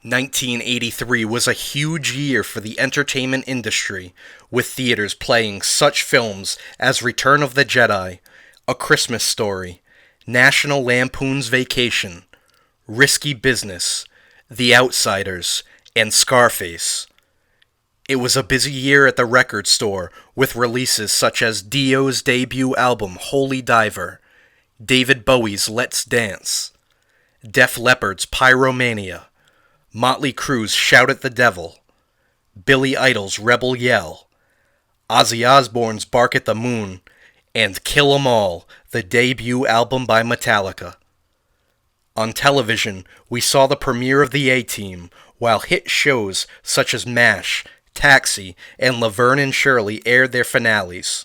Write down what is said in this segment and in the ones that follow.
1983 was a huge year for the entertainment industry, with theaters playing such films as Return of the Jedi, A Christmas Story, National Lampoon's Vacation, Risky Business, The Outsiders, and Scarface. It was a busy year at the record store, with releases such as Dio's debut album Holy Diver, David Bowie's Let's Dance, Def Leppard's Pyromania, Motley Crue's Shout at the Devil, Billy Idol's Rebel Yell, Ozzy Osbourne's Bark at the Moon, and Kill 'Em All, the debut album by Metallica. On television, we saw the premiere of The A-Team, while hit shows such as MASH, Taxi, and Laverne and Shirley aired their finales.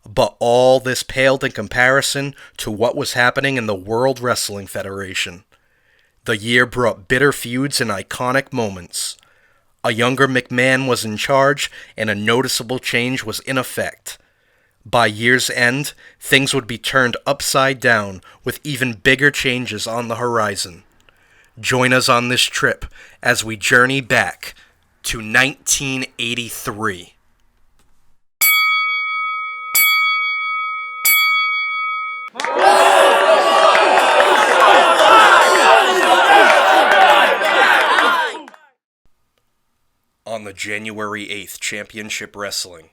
But all this paled in comparison to what was happening in the World Wrestling Federation. The year brought bitter feuds and iconic moments. A younger McMahon was in charge, and a noticeable change was in effect. By year's end, things would be turned upside down, with even bigger changes on the horizon. Join us on this trip as we journey back to 1983. On the January 8th Championship Wrestling,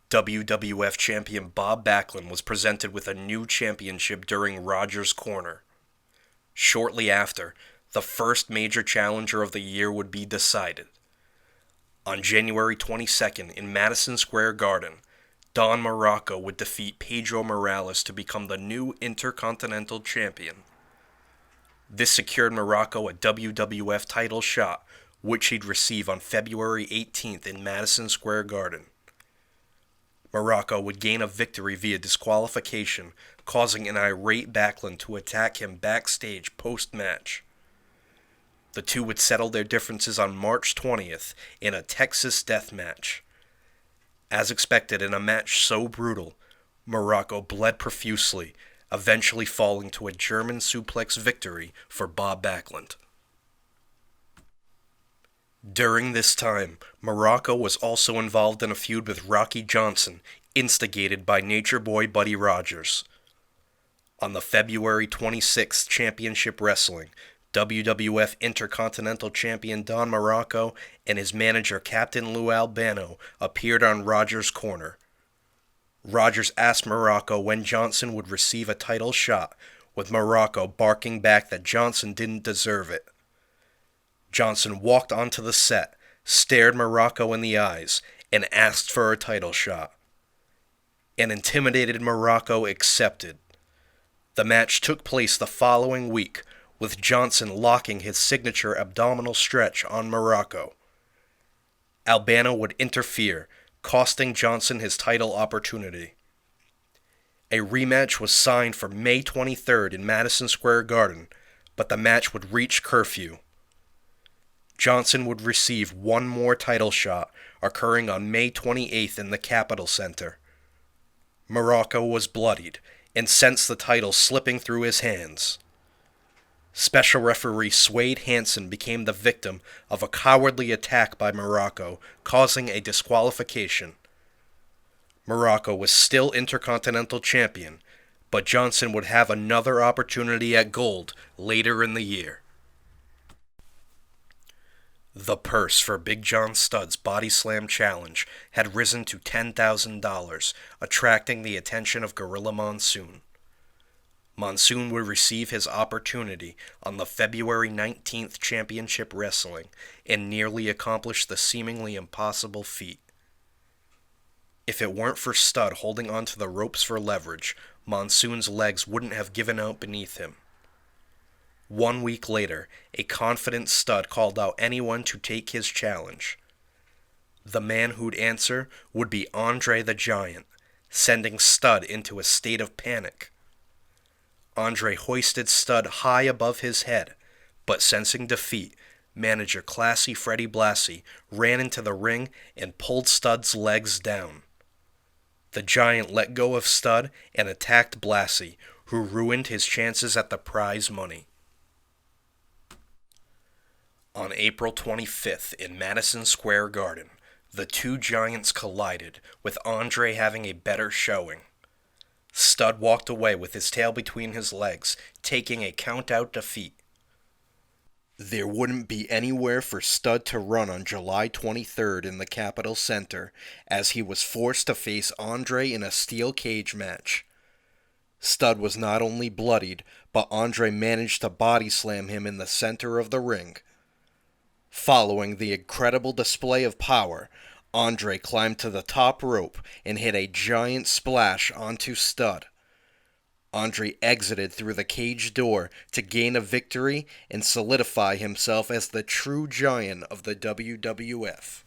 WWF champion Bob Backlund was presented with a new championship during Rogers' Corner. Shortly after, the first major challenger of the year would be decided. On January 22nd in Madison Square Garden, Don Muraco would defeat Pedro Morales to become the new Intercontinental Champion. This secured Muraco a WWF title shot, which he'd receive on February 18th in Madison Square Garden. Muraco would gain a victory via disqualification, causing an irate Backlund to attack him backstage post-match. The two would settle their differences on March 20th in a Texas death match. As expected in a match so brutal, Muraco bled profusely, eventually falling to a German suplex victory for Bob Backlund. During this time, Muraco was also involved in a feud with Rocky Johnson, instigated by Nature Boy Buddy Rogers. On the February 26th Championship Wrestling, WWF Intercontinental Champion Don Muraco and his manager Captain Lou Albano appeared on Rogers' Corner. Rogers asked Muraco when Johnson would receive a title shot, with Muraco barking back that Johnson didn't deserve it. Johnson walked onto the set, stared Muraco in the eyes, and asked for a title shot. An intimidated Muraco accepted. The match took place the following week, with Johnson locking his signature abdominal stretch on Muraco. Albano would interfere, costing Johnson his title opportunity. A rematch was signed for May 23rd in Madison Square Garden, but the match would reach curfew. Johnson would receive one more title shot, occurring on May 28th in the Capitol Center. Muraco was bloodied and sensed the title slipping through his hands. Special referee Swade Hansen became the victim of a cowardly attack by Muraco, causing a disqualification. Muraco was still Intercontinental Champion, but Johnson would have another opportunity at gold later in the year. The purse for Big John Studd's Body Slam Challenge had risen to $10,000, attracting the attention of Gorilla Monsoon. Monsoon would receive his opportunity on the February 19th Championship Wrestling and nearly accomplish the seemingly impossible feat. If it weren't for Studd holding onto the ropes for leverage, Monsoon's legs wouldn't have given out beneath him. 1 week later, a confident Studd called out anyone to take his challenge. The man who'd answer would be Andre the Giant, sending Studd into a state of panic. Andre hoisted Studd high above his head, but sensing defeat, manager Classy Freddie Blassie ran into the ring and pulled Studd's legs down. The Giant let go of Studd and attacked Blassie, who ruined his chances at the prize money. On April 25th in Madison Square Garden, the two giants collided, with Andre having a better showing. Stud walked away with his tail between his legs, taking a count-out defeat. There wouldn't be anywhere for Stud to run on July 23rd in the Capitol Center, as he was forced to face Andre in a steel cage match. Stud was not only bloodied, but Andre managed to body slam him in the center of the ring. Following the incredible display of power, Andre climbed to the top rope and hit a giant splash onto Stud. Andre exited through the cage door to gain a victory and solidify himself as the true giant of the WWF.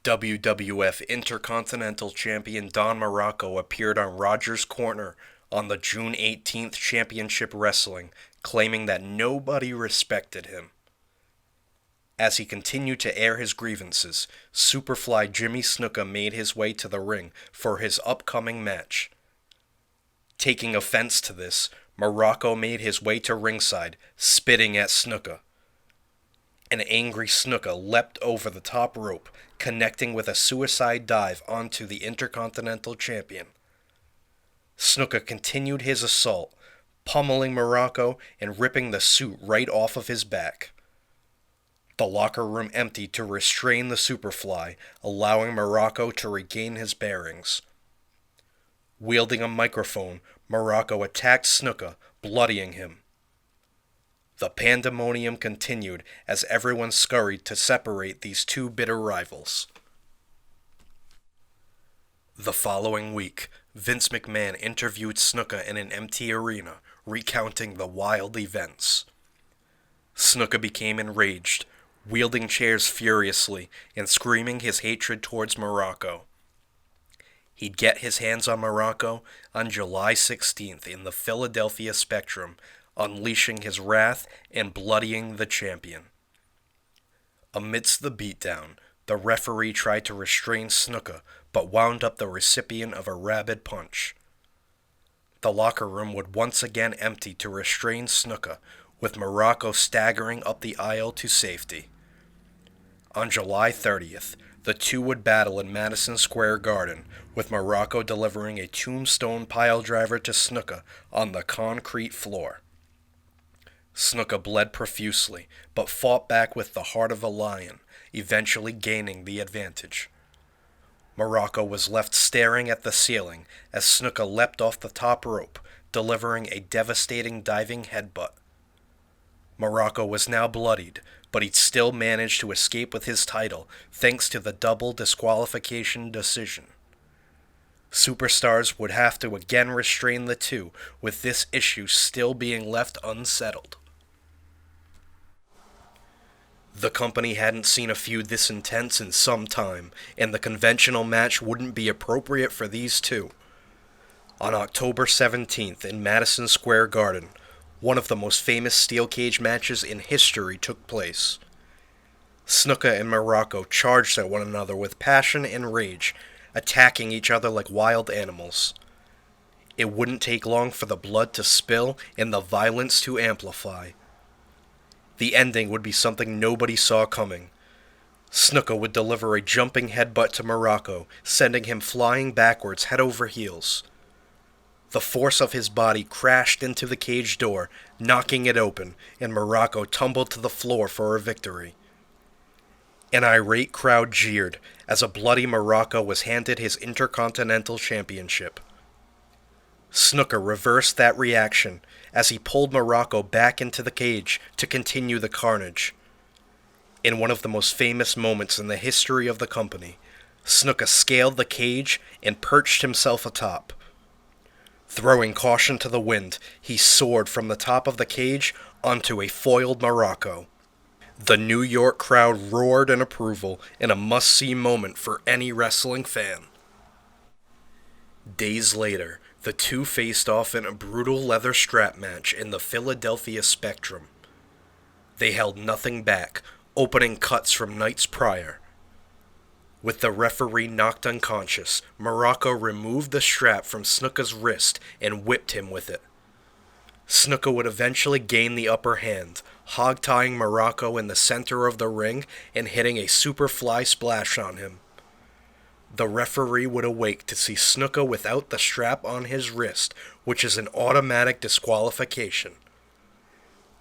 WWF Intercontinental Champion Don Muraco appeared on Rogers' Corner on the June 18th Championship Wrestling, claiming that nobody respected him. As he continued to air his grievances, Superfly Jimmy Snuka made his way to the ring for his upcoming match. Taking offense to this, Muraco made his way to ringside, spitting at Snuka. An angry Snuka leapt over the top rope, connecting with a suicide dive onto the Intercontinental Champion. Snuka continued his assault, pummeling Muraco and ripping the suit right off of his back. The locker room emptied to restrain the Superfly, allowing Muraco to regain his bearings. Wielding a microphone, Muraco attacked Snuka, bloodying him. The pandemonium continued as everyone scurried to separate these two bitter rivals. The following week, Vince McMahon interviewed Snuka in an empty arena, recounting the wild events. Snuka became enraged, wielding chairs furiously and screaming his hatred towards Muraco. He'd get his hands on Muraco on July 16th in the Philadelphia Spectrum, unleashing his wrath and bloodying the champion. Amidst the beatdown, the referee tried to restrain Snuka, but wound up the recipient of a rabid punch. The locker room would once again empty to restrain Snuka, with Muraco staggering up the aisle to safety. On July 30th, the two would battle in Madison Square Garden, with Muraco delivering a tombstone piledriver to Snuka on the concrete floor. Snuka bled profusely, but fought back with the heart of a lion, eventually gaining the advantage. Muraco was left staring at the ceiling as Snuka leapt off the top rope, delivering a devastating diving headbutt. Muraco was now bloodied, but he'd still managed to escape with his title thanks to the double disqualification decision. Superstars would have to again restrain the two, with this issue still being left unsettled. The company hadn't seen a feud this intense in some time, and the conventional match wouldn't be appropriate for these two. On October 17th in Madison Square Garden, one of the most famous steel cage matches in history took place. Snuka and Muraco charged at one another with passion and rage, attacking each other like wild animals. It wouldn't take long for the blood to spill and the violence to amplify. The ending would be something nobody saw coming. Snuka would deliver a jumping headbutt to Muraco, sending him flying backwards head over heels. The force of his body crashed into the cage door, knocking it open, and Muraco tumbled to the floor for a victory. An irate crowd jeered as a bloody Muraco was handed his Intercontinental Championship. Snuka reversed that reaction as he pulled Muraco back into the cage to continue the carnage. In one of the most famous moments in the history of the company, Snuka scaled the cage and perched himself atop. Throwing caution to the wind, he soared from the top of the cage onto a foiled Muraco. The New York crowd roared in approval in a must-see moment for any wrestling fan. Days later, the two faced off in a brutal leather strap match in the Philadelphia Spectrum. They held nothing back, opening cuts from nights prior. With the referee knocked unconscious, Muraco removed the strap from Snuka's wrist and whipped him with it. Snuka would eventually gain the upper hand, hog-tying Muraco in the center of the ring and hitting a superfly splash on him. The referee would awake to see Snuka without the strap on his wrist, which is an automatic disqualification.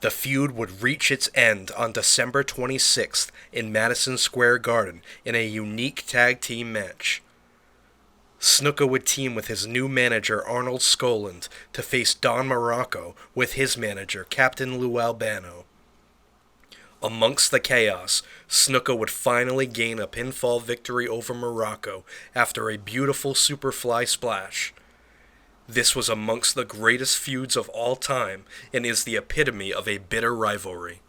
The feud would reach its end on December 26th in Madison Square Garden in a unique tag team match. Snuka would team with his new manager Arnold Skoland to face Don Muraco with his manager Captain Lou Albano. Amongst the chaos, Snuka would finally gain a pinfall victory over Muraco after a beautiful superfly splash. This was amongst the greatest feuds of all time and is the epitome of a bitter rivalry.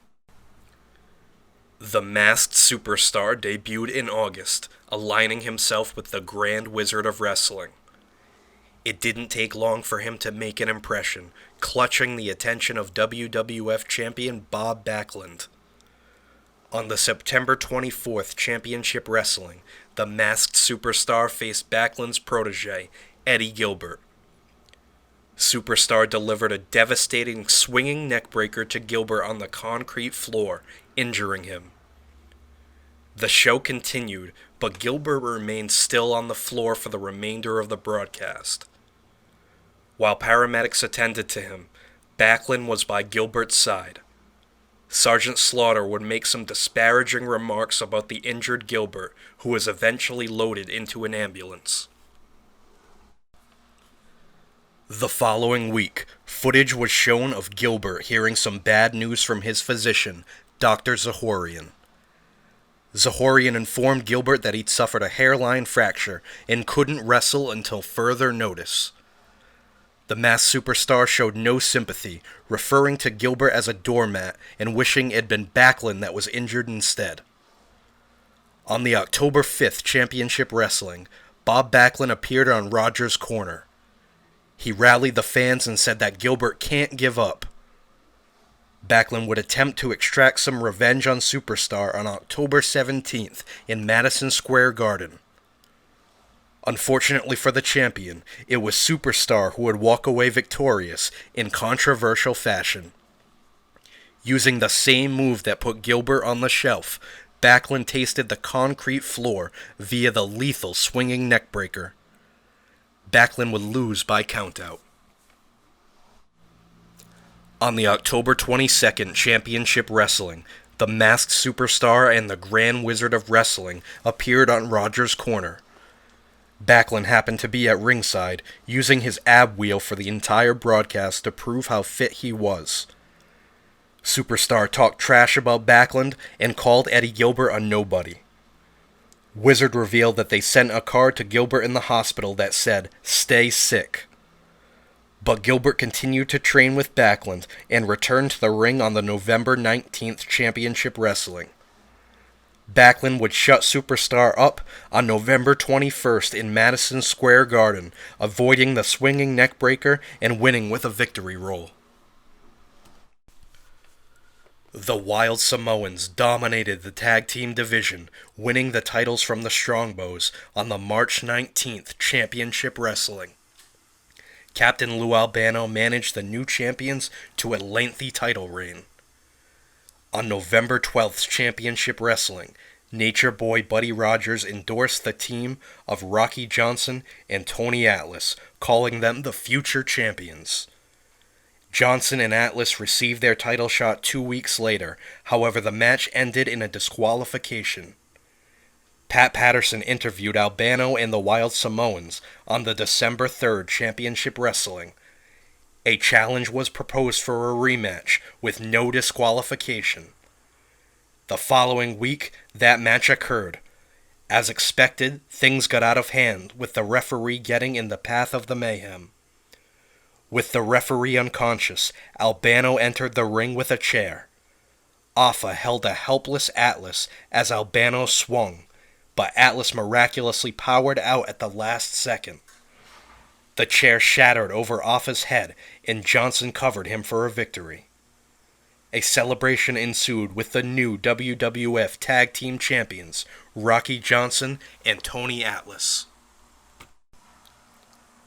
The Masked Superstar debuted in August, aligning himself with the Grand Wizard of Wrestling. It didn't take long for him to make an impression, clutching the attention of WWF champion Bob Backlund. On the September 24th Championship Wrestling, the Masked Superstar faced Backlund's protege, Eddie Gilbert. Superstar delivered a devastating swinging neckbreaker to Gilbert on the concrete floor, injuring him. The show continued, but Gilbert remained still on the floor for the remainder of the broadcast. While paramedics attended to him, Backlund was by Gilbert's side. Sergeant Slaughter would make some disparaging remarks about the injured Gilbert, who was eventually loaded into an ambulance. The following week, footage was shown of Gilbert hearing some bad news from his physician, Dr. Zahorian. Zahorian informed Gilbert that he'd suffered a hairline fracture and couldn't wrestle until further notice. The Masked Superstar showed no sympathy, referring to Gilbert as a doormat and wishing it had been Backlund that was injured instead. On the October 5th Championship Wrestling, Bob Backlund appeared on Rogers' Corner. He rallied the fans and said that Gilbert can't give up. Backlund would attempt to extract some revenge on Superstar on October 17th in Madison Square Garden. Unfortunately for the champion, it was Superstar who would walk away victorious in controversial fashion. Using the same move that put Gilbert on the shelf, Backlund tasted the concrete floor via the lethal swinging neckbreaker. Backlund would lose by countout. On the October 22nd Championship Wrestling, the Masked Superstar and the Grand Wizard of Wrestling appeared on Rogers' Corner. Backlund happened to be at ringside, using his ab wheel for the entire broadcast to prove how fit he was. Superstar talked trash about Backlund and called Eddie Gilbert a nobody. Wizard revealed that they sent a card to Gilbert in the hospital that said, "Stay sick." But Gilbert continued to train with Backlund and returned to the ring on the November 19th Championship Wrestling. Backlund would shut Superstar up on November 21st in Madison Square Garden, avoiding the swinging neckbreaker and winning with a victory roll. The Wild Samoans dominated the tag team division, winning the titles from the Strongbows on the March 19th Championship Wrestling. Captain Lou Albano managed the new champions to a lengthy title reign. On November 12th Championship Wrestling, Nature Boy Buddy Rogers endorsed the team of Rocky Johnson and Tony Atlas, calling them the future champions. Johnson and Atlas received their title shot 2 weeks later, however the match ended in a disqualification. Pat Patterson interviewed Albano and the Wild Samoans on the December 3rd Championship Wrestling. A challenge was proposed for a rematch with no disqualification. The following week, that match occurred. As expected, things got out of hand, with the referee getting in the path of the mayhem. With the referee unconscious, Albano entered the ring with a chair. Afa held a helpless Atlas as Albano swung, but Atlas miraculously powered out at the last second. The chair shattered over Afa's head, and Johnson covered him for a victory. A celebration ensued with the new WWF Tag Team Champions, Rocky Johnson and Tony Atlas.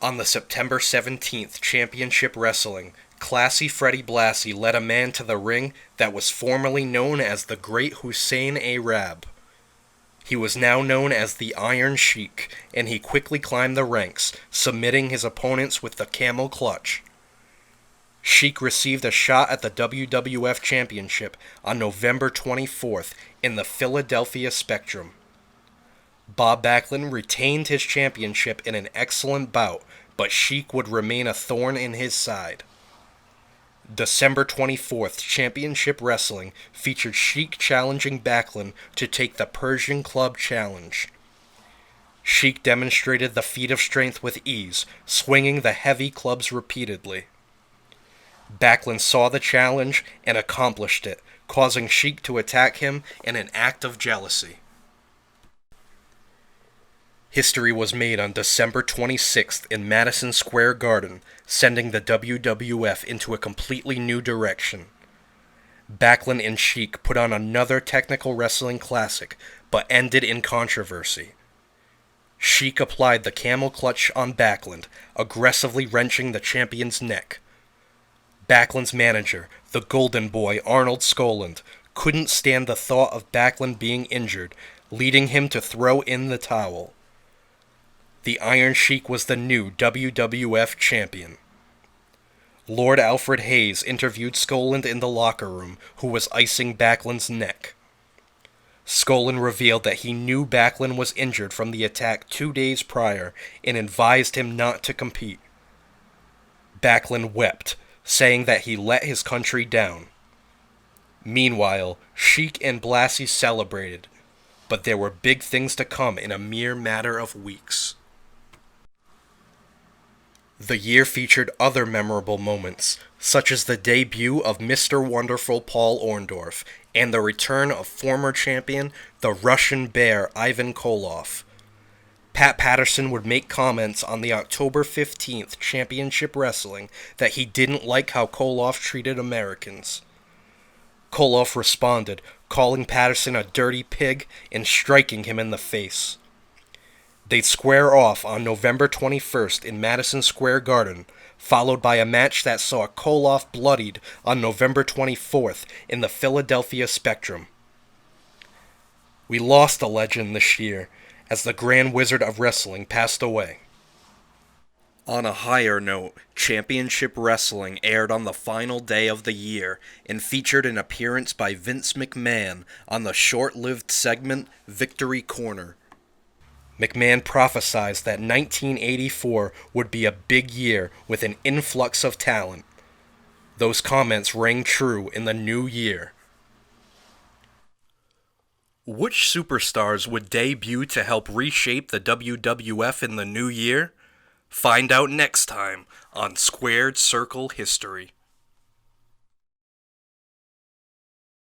On the September 17th Championship Wrestling, Classy Freddie Blassie led a man to the ring that was formerly known as the Great Hussein Arab. He was now known as the Iron Sheik, and he quickly climbed the ranks, submitting his opponents with the camel clutch. Sheik received a shot at the WWF Championship on November 24th in the Philadelphia Spectrum. Bob Backlund retained his championship in an excellent bout, but Sheik would remain a thorn in his side. December 24th Championship Wrestling featured Sheik challenging Backlund to take the Persian Club Challenge. Sheik demonstrated the feat of strength with ease, swinging the heavy clubs repeatedly. Backlund saw the challenge and accomplished it, causing Sheik to attack him in an act of jealousy. History was made on December 26th in Madison Square Garden, sending the WWF into a completely new direction. Backlund and Sheik put on another technical wrestling classic, but ended in controversy. Sheik applied the camel clutch on Backlund, aggressively wrenching the champion's neck. Backlund's manager, the Golden Boy Arnold Skaaland, couldn't stand the thought of Backlund being injured, leading him to throw in the towel. The Iron Sheik was the new WWF champion. Lord Alfred Hayes interviewed Skaaland in the locker room, who was icing Backlund's neck. Skaaland revealed that he knew Backlund was injured from the attack 2 days prior and advised him not to compete. Backlund wept, saying that he let his country down. Meanwhile, Sheik and Blassie celebrated, but there were big things to come in a mere matter of weeks. The year featured other memorable moments, such as the debut of Mr. Wonderful Paul Orndorff and the return of former champion, the Russian Bear Ivan Koloff. Pat Patterson would make comments on the October 15th Championship Wrestling that he didn't like how Koloff treated Americans. Koloff responded, calling Patterson a dirty pig and striking him in the face. They'd square off on November 21st in Madison Square Garden, followed by a match that saw Koloff bloodied on November 24th in the Philadelphia Spectrum. We lost a legend this year, as the Grand Wizard of Wrestling passed away. On a higher note, Championship Wrestling aired on the final day of the year and featured an appearance by Vince McMahon on the short-lived segment Victory Corner. McMahon prophesied that 1984 would be a big year with an influx of talent. Those comments rang true in the new year. Which superstars would debut to help reshape the WWF in the new year? Find out next time on Squared Circle History.